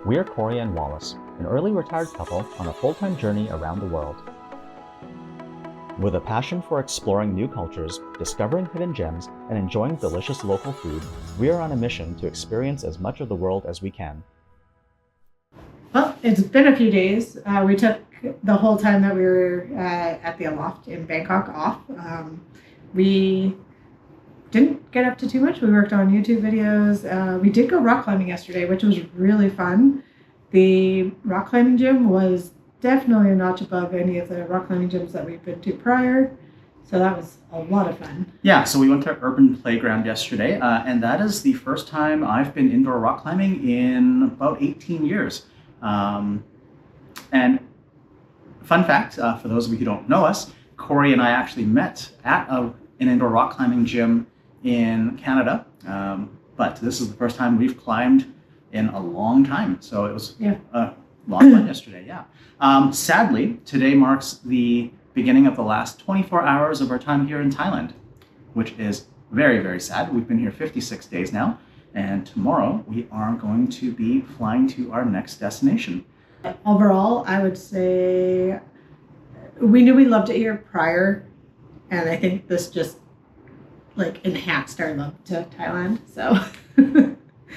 We are Cory and Wallace, an early retired couple on a full-time journey around the world. With a passion for exploring new cultures, discovering hidden gems, and enjoying delicious local food, we are on a mission to experience as much of the world as we can. Well, it's been a few days. We took the whole time that we were at the Aloft in Bangkok off. We didn't get up to too much. We worked on YouTube videos. We did go rock climbing yesterday, which was really fun. The rock climbing gym was definitely a notch above any of the rock climbing gyms that we've been to prior. So that was a lot of fun. Yeah, so we went to Urban Playground yesterday, and that is the first time I've been indoor rock climbing in about 18 years. And fun fact, for those of you who don't know us, Cory and I actually met at an indoor rock climbing gym in Canada, but this is the first time we've climbed in a long time. So it was a lot of fun yesterday, yeah. Sadly, today marks the beginning of the last 24 hours of our time here in Thailand, which is very, very sad. We've been here 56 days now, and tomorrow we are going to be flying to our next destination. Overall, I would say we knew we loved it here prior, and I think this just enhanced our love to Thailand. So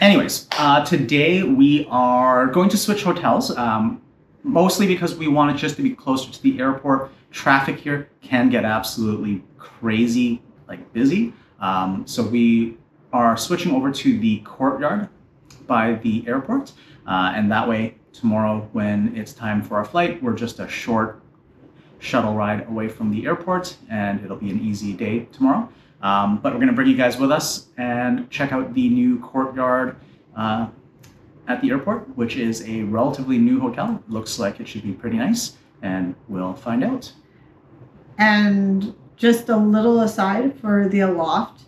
anyways, today we are going to switch hotels, mostly because we want it just to be closer to the airport. Traffic here can get absolutely crazy, busy. So we are switching over to the Courtyard by the airport. And that way, tomorrow when it's time for our flight, we're just a short shuttle ride away from the airport, and it'll be an easy day tomorrow. But we're going to bring you guys with us and check out the new Courtyard at the airport, which is a relatively new hotel. Looks like it should be pretty nice, and we'll find out. And just a little aside for the Aloft,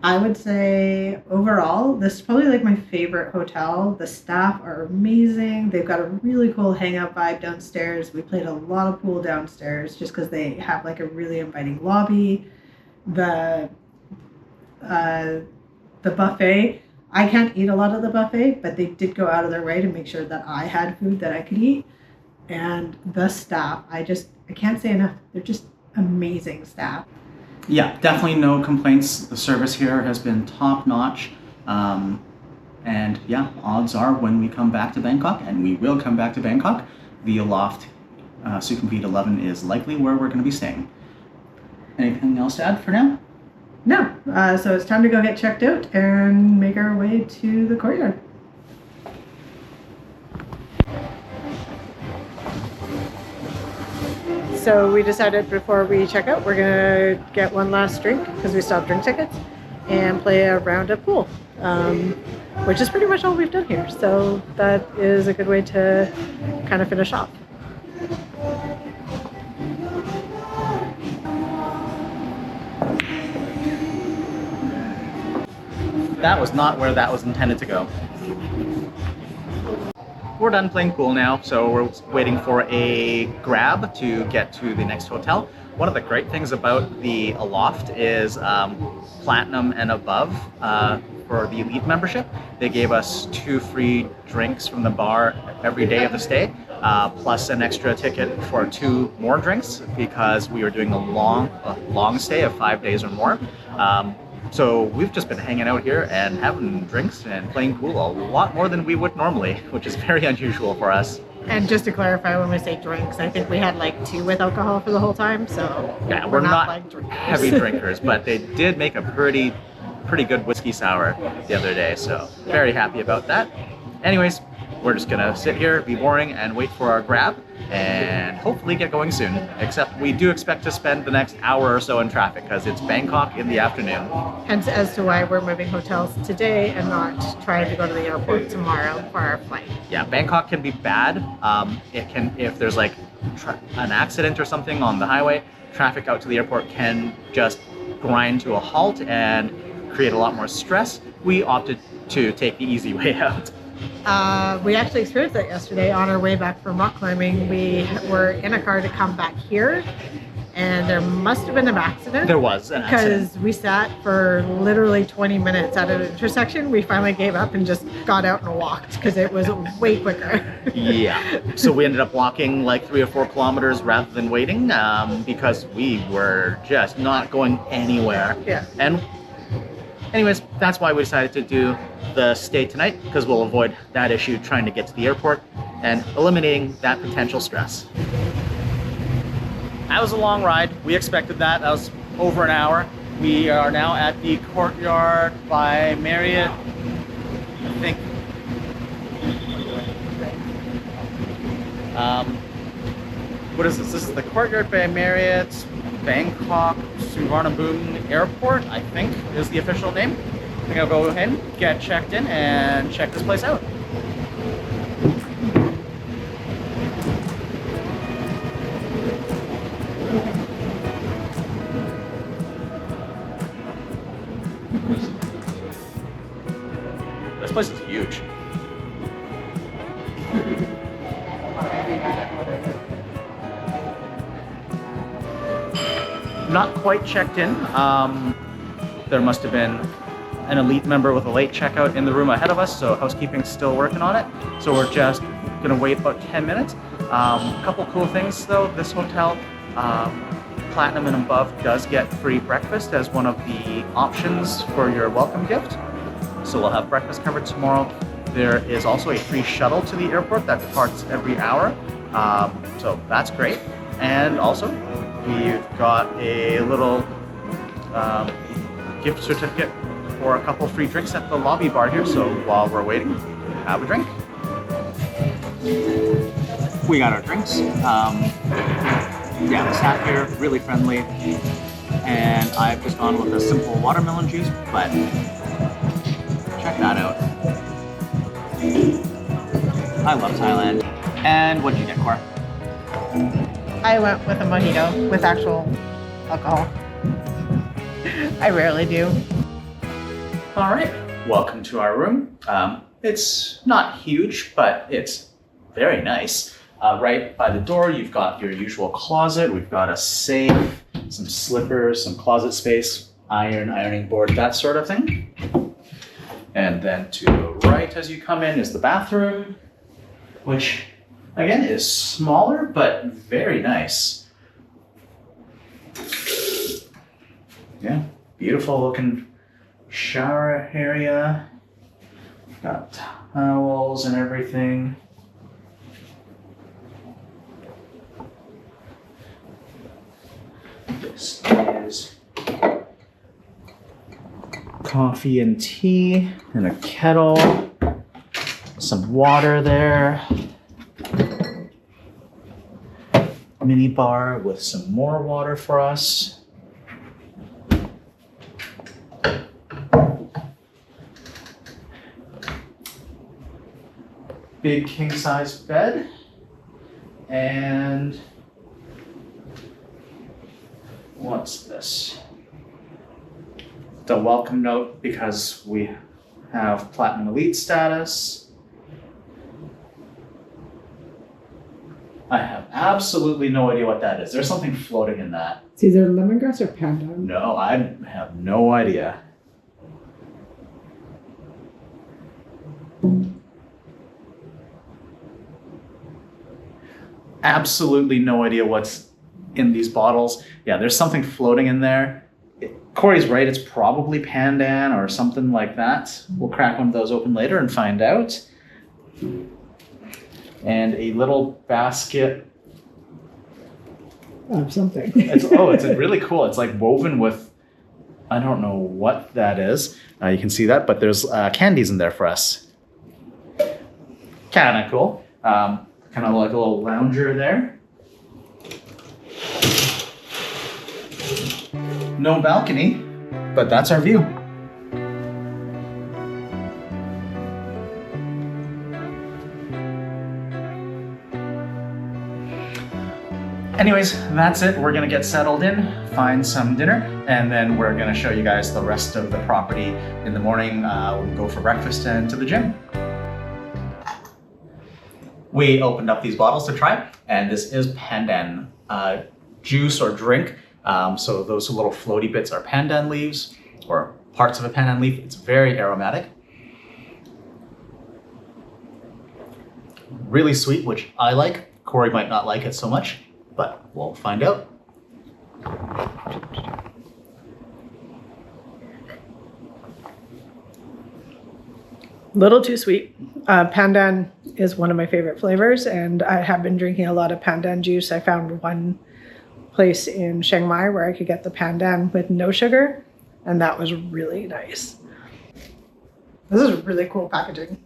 I would say overall, this is probably my favorite hotel. The staff are amazing. They've got a really cool hangout vibe downstairs. We played a lot of pool downstairs just because they have a really inviting lobby. The buffet, I can't eat a lot of the buffet, but they did go out of their way to make sure that I had food that I could eat. And the staff, I can't say enough. They're just amazing staff. Yeah, definitely no complaints. The service here has been top notch. And yeah, odds are when we come back to Bangkok, and we will come back to Bangkok, the Aloft Sukhumvit 11 is likely where we're going to be staying. Anything else to add for now? No. So it's time to go get checked out and make our way to the Courtyard. So we decided before we check out, we're going to get one last drink because we still have drink tickets and play a round of pool, which is pretty much all we've done here. So that is a good way to kind of finish off. That was not where that was intended to go. We're done playing pool now, so we're waiting for a grab to get to the next hotel. One of the great things about the Aloft is platinum and above for the elite membership. They gave us 2 free drinks from the bar every day of the stay, plus an extra ticket for 2 more drinks because we were doing a long stay of 5 days or more. So we've just been hanging out here and having drinks and playing pool a lot more than we would normally, which is very unusual for us. And just to clarify, when we say drinks, I think we had 2 with alcohol for the whole time, so yeah, we're not drinkers. Heavy drinkers, but they did make a pretty good whiskey sour the other day, so very happy about that. Anyways, we're just gonna sit here, be boring, and wait for our grab, and hopefully get going soon. Except we do expect to spend the next hour or so in traffic because it's Bangkok in the afternoon. Hence as to why we're moving hotels today and not trying to go to the airport tomorrow for our flight. Yeah, Bangkok can be bad. It can, if there's an accident or something on the highway, traffic out to the airport can just grind to a halt and create a lot more stress. We opted to take the easy way out. We actually experienced that yesterday on our way back from rock climbing. We were in a car to come back here, and there must have been an accident. There was an accident. Because we sat for literally 20 minutes at an intersection. We finally gave up and just got out and walked because it was way quicker. Yeah. So we ended up walking like 3 or 4 kilometers rather than waiting because we were just not going anywhere. Yeah. And anyways, that's why we decided to do the stay tonight, because we'll avoid that issue trying to get to the airport and eliminating that potential stress. That was a long ride. We expected that. That was over an hour. We are now at the Courtyard by Marriott. I think. What is this? This is the Courtyard by Marriott Bangkok Suvarnabhumi Airport, I think is the official name. I think I'll go ahead, get checked in, and check this place out. This place is huge. Not quite checked in. There must have been an elite member with a late checkout in the room ahead of us, so housekeeping's still working on it. So we're just gonna wait about 10 minutes. A couple cool things though, this hotel, Platinum and above does get free breakfast as one of the options for your welcome gift. So we'll have breakfast covered tomorrow. There is also a free shuttle to the airport that departs every hour. So that's great. And also, we've got a little gift certificate for a couple free drinks at the lobby bar here. So while we're waiting, have a drink. We got our drinks. Yeah, the staff here, really friendly. And I've just gone with a simple watermelon juice, but check that out. I love Thailand. And what did you get, Cor? I went with a mojito with actual alcohol. I rarely do. All right, welcome to our room. It's not huge, but it's very nice. Right by the door, you've got your usual closet. We've got a safe, some slippers, some closet space, ironing board, that sort of thing. And then to the right as you come in is the bathroom, which again is smaller, but very nice. Yeah, beautiful looking shower area. Got towels and everything. This is coffee and tea and a kettle, some water there, mini bar with some more water for us. Big king size bed, and what's this? The welcome note because we have Platinum Elite status. I have absolutely no idea what that is. There's something floating in that. It's either lemongrass or pandan. No, I have no idea. Absolutely no idea what's in these bottles. Yeah, there's something floating in there. Corey's right, it's probably pandan or something like that. We'll crack one of those open later and find out. And a little basket. Of something. It's really cool. It's like woven with, I don't know what that is. You can see that, but there's candies in there for us. Kind of cool. Kind of like a little lounger there. No balcony, but that's our view. Anyways, that's it. We're gonna get settled in, find some dinner, and then we're gonna show you guys the rest of the property in the morning. We'll go for breakfast and to the gym. We opened up these bottles to try, and this is pandan. juice or drink. So those little floaty bits are pandan leaves or parts of a pandan leaf. It's very aromatic. Really sweet, which I like. Cory might not like it so much, but we'll find out. Little too sweet. Pandan is one of my favorite flavors, and I have been drinking a lot of pandan juice. I found one place in Chiang Mai where I could get the pandan with no sugar, and that was really nice. This is really cool packaging.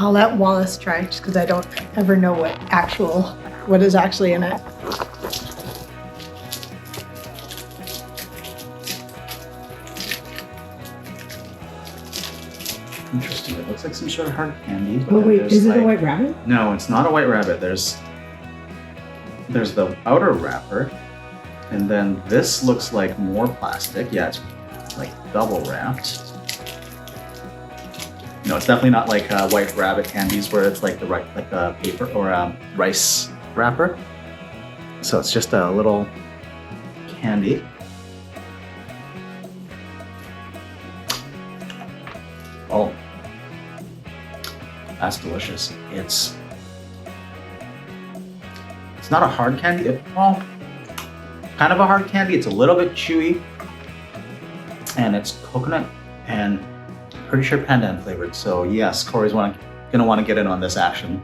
I'll let Wallace try just because I don't ever know what is actually in it. Interesting. It looks like some sort of hard candy. Oh wait, there's is it like- a white rabbit? No, it's not a white rabbit. There's the outer wrapper, and then this looks like more plastic. Yeah, it's like double wrapped. No, it's definitely not like white rabbit candies where it's like the paper or rice wrapper. So it's just a little candy. Oh, that's delicious. It's not a hard candy. Well, kind of a hard candy. It's a little bit chewy, and it's coconut and pretty sure pandan flavored. So yes, Cory's gonna want to get in on this action.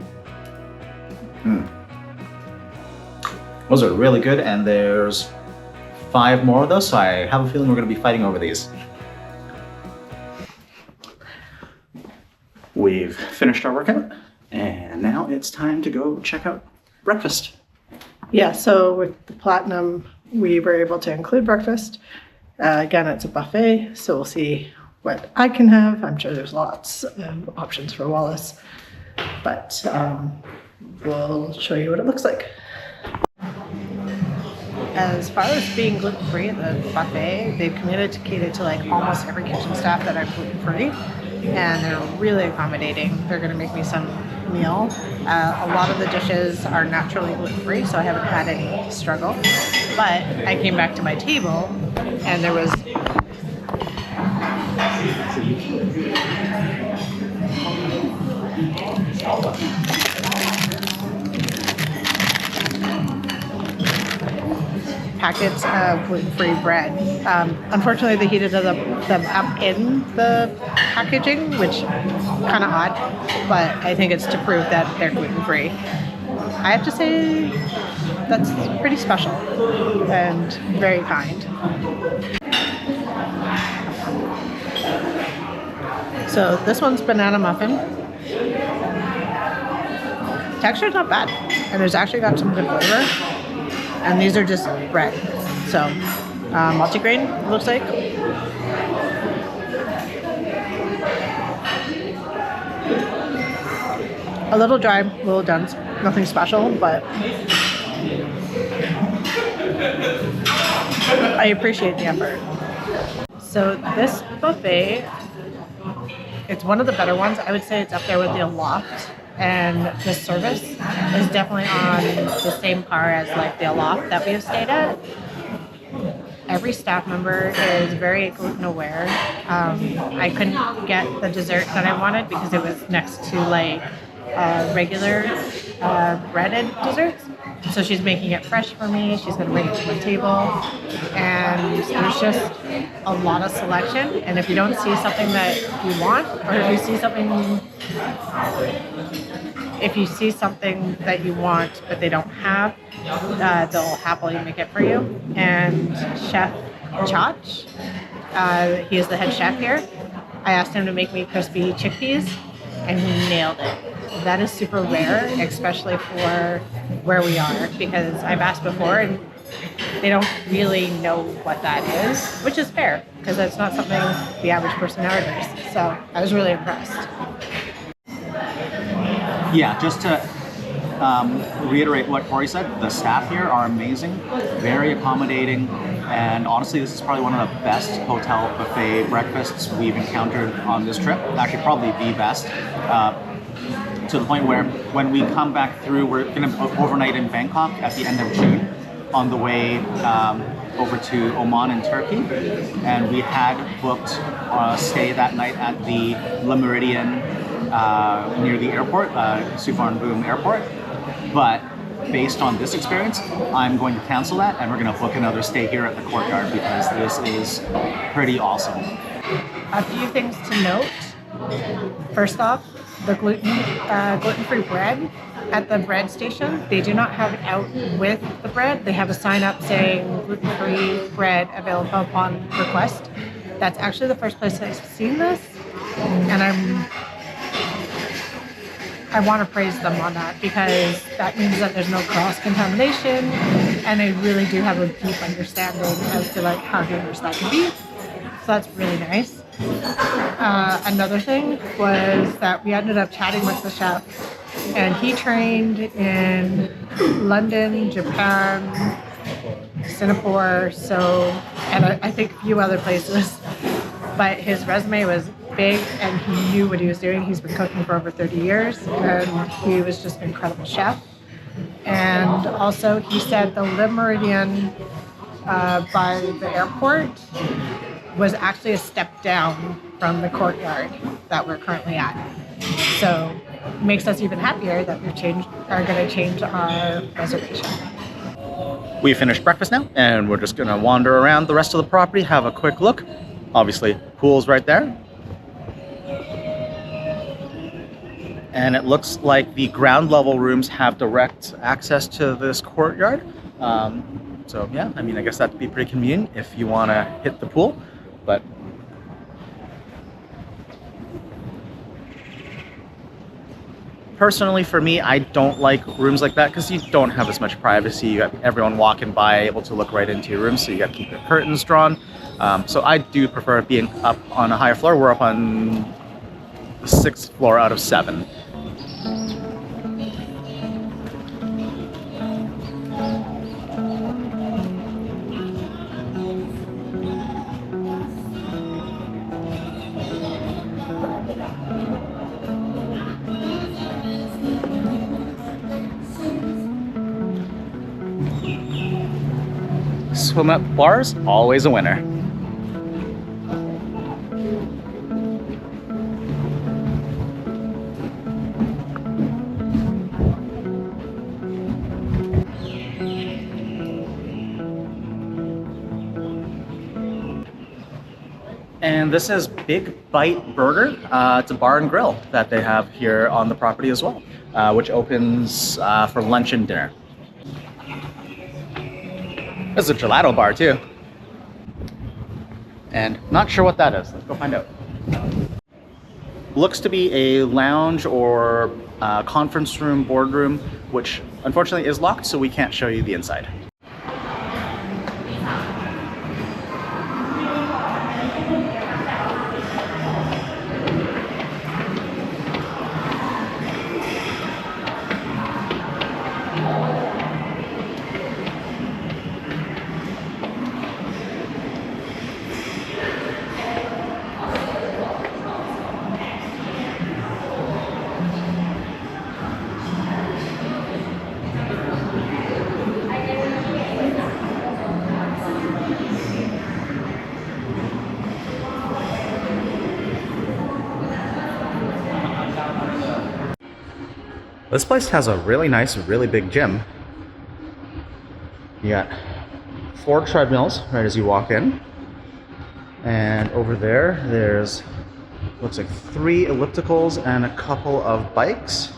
Those are really good, and there's 5 more of those, so I have a feeling we're gonna be fighting over these. We've finished our workout, and now it's time to go check out breakfast. Yeah, so with the Platinum, we were able to include breakfast. Again, it's a buffet, so we'll see what I can have. I'm sure there's lots of options for Wallace, but we'll show you what it looks like. As far as being gluten-free at the buffet, they've communicated to like almost every kitchen staff that I'm gluten-free, and they're really accommodating. They're going to make me some meal. A lot of the dishes are naturally gluten-free, so I haven't had any struggle. But I came back to my table, and there was packets of gluten-free bread. Unfortunately, they heated them up in the packaging, which kind of odd, but I think it's to prove that they're gluten-free. I have to say that's pretty special and very kind. So this one's banana muffin. Texture's not bad, and it's actually got some good flavor. And these are just bread. So multigrain, it looks like. A little dry, a little dense, nothing special, but I appreciate the effort. So this buffet, it's one of the better ones. I would say it's up there with the Aloft, and the service is definitely on the same par as like the Aloft that we have stayed at. Every staff member is very gluten aware. I couldn't get the dessert that I wanted because it was next to like regular breaded desserts. So she's making it fresh for me. She's going to bring it to my table. And there's just a lot of selection. And if you don't see something that you want, or if you see something that you want but they don't have, they'll happily make it for you. And Chef Chach, he is the head chef here. I asked him to make me crispy chickpeas, and he nailed it. That is super rare, especially for where we are, because I've asked before and they don't really know what that is, which is fair, because that's not something the average person orders. So I was really impressed. Yeah, just to reiterate what Cory said. The staff here are amazing, very accommodating, and honestly, this is probably one of the best hotel buffet breakfasts we've encountered on this trip. Actually, probably the best. To the point where when we come back through, we're going to overnight in Bangkok at the end of June on the way over to Oman and Turkey. And we had booked a stay that night at the Le Méridien near the airport, Suvarnabhumi Airport. But based on this experience, I'm going to cancel that and we're going to book another stay here at the Courtyard because this is pretty awesome. A few things to note. First off, the gluten-free bread at the bread station, they do not have it out with the bread. They have a sign up saying gluten-free bread available upon request. That's actually the first place I've seen this, and I want to praise them on that because that means that there's no cross-contamination, and they really do have a deep understanding as to like how dangerous that can be. So that's really nice. Another thing was that we ended up chatting with the chef, and he trained in London, Japan, Singapore, and I think a few other places. But his resume was big, and he knew what he was doing. He's been cooking for over 30 years, and he was just an incredible chef. And also, he said the Le Méridien by the airport was actually a step down from the Courtyard that we're currently at. So it makes us even happier that we are going to change our reservation. We finished breakfast now, and we're just going to wander around the rest of the property, have a quick look. Obviously, pool's right there. And it looks like the ground level rooms have direct access to this Courtyard. So yeah, I mean, I guess that'd be pretty convenient if you want to hit the pool. But personally, for me, I don't like rooms like that because you don't have as much privacy. You got everyone walking by able to look right into your room, so you got to keep the curtains drawn. So I do prefer being up on a higher floor. We're up on the 6th floor out of 7. Swim up bars, always a winner. And this is Big Bite Burger. It's a bar and grill that they have here on the property as well, which opens for lunch and dinner. There's a gelato bar too. And not sure what that is. Let's go find out. Looks to be a lounge or conference room, boardroom, which unfortunately is locked, so we can't show you the inside. This place has a really nice, really big gym. You got 4 treadmills right as you walk in. And over there, there's, looks like 3 ellipticals and a couple of bikes.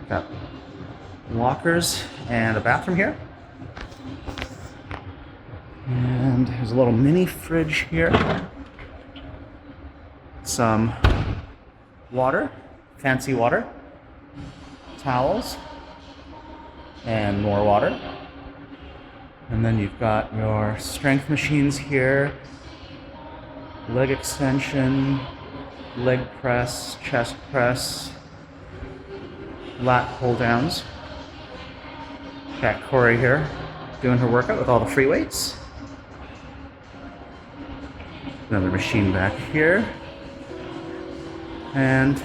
Got lockers and a bathroom here. And there's a little mini fridge here. Some water, fancy water, towels, and more water. And then you've got your strength machines here, leg extension, leg press, chest press, lat pull downs. Got Cory here doing her workout with all the free weights. Another machine back here. And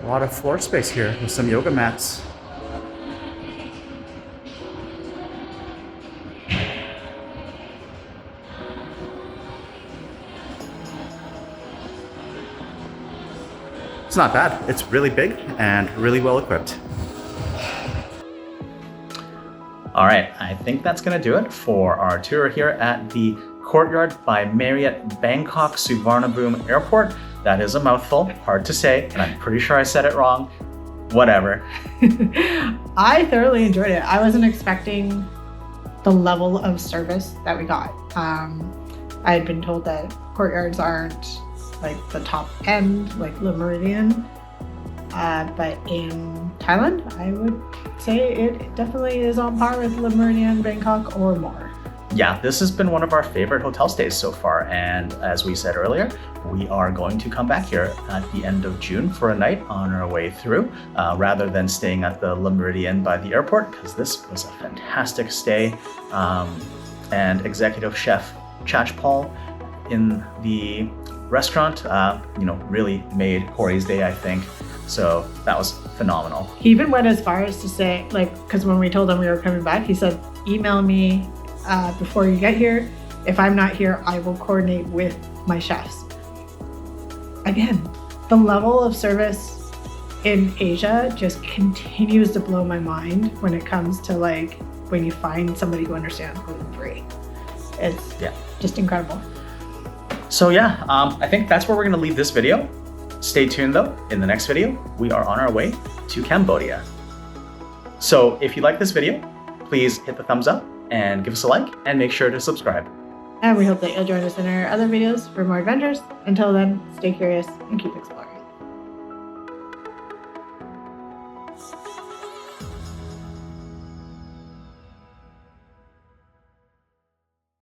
a lot of floor space here with some yoga mats. It's not bad. It's really big and really well equipped. All right, I think that's gonna do it for our tour here at the Courtyard by Marriott Bangkok Suvarnabhumi Airport. That is a mouthful, hard to say, and I'm pretty sure I said it wrong. Whatever. I thoroughly enjoyed it. I wasn't expecting the level of service that we got. I had been told that courtyards aren't like the top end, like Le Meridien. But in Thailand, I would say it definitely is on par with Le Meridien Bangkok or more. Yeah, this has been one of our favorite hotel stays so far. And as we said earlier, we are going to come back here at the end of June for a night on our way through, rather than staying at the Le Meridien by the airport, because this was a fantastic stay. And executive chef Chachpal in the restaurant, really made Cory's day, I think. So that was phenomenal. He even went as far as to say, because when we told him we were coming back, he said, email me before you get here. If I'm not here, I will coordinate with my chefs. Again, the level of service in Asia just continues to blow my mind when it comes to when you find somebody who understands gluten-free. It's just incredible. So I think that's where we're gonna leave this video. Stay tuned though, in the next video, we are on our way to Cambodia. So if you like this video, please hit the thumbs up and give us a like and make sure to subscribe. And we hope that you'll join us in our other videos for more adventures. Until then, stay curious and keep exploring.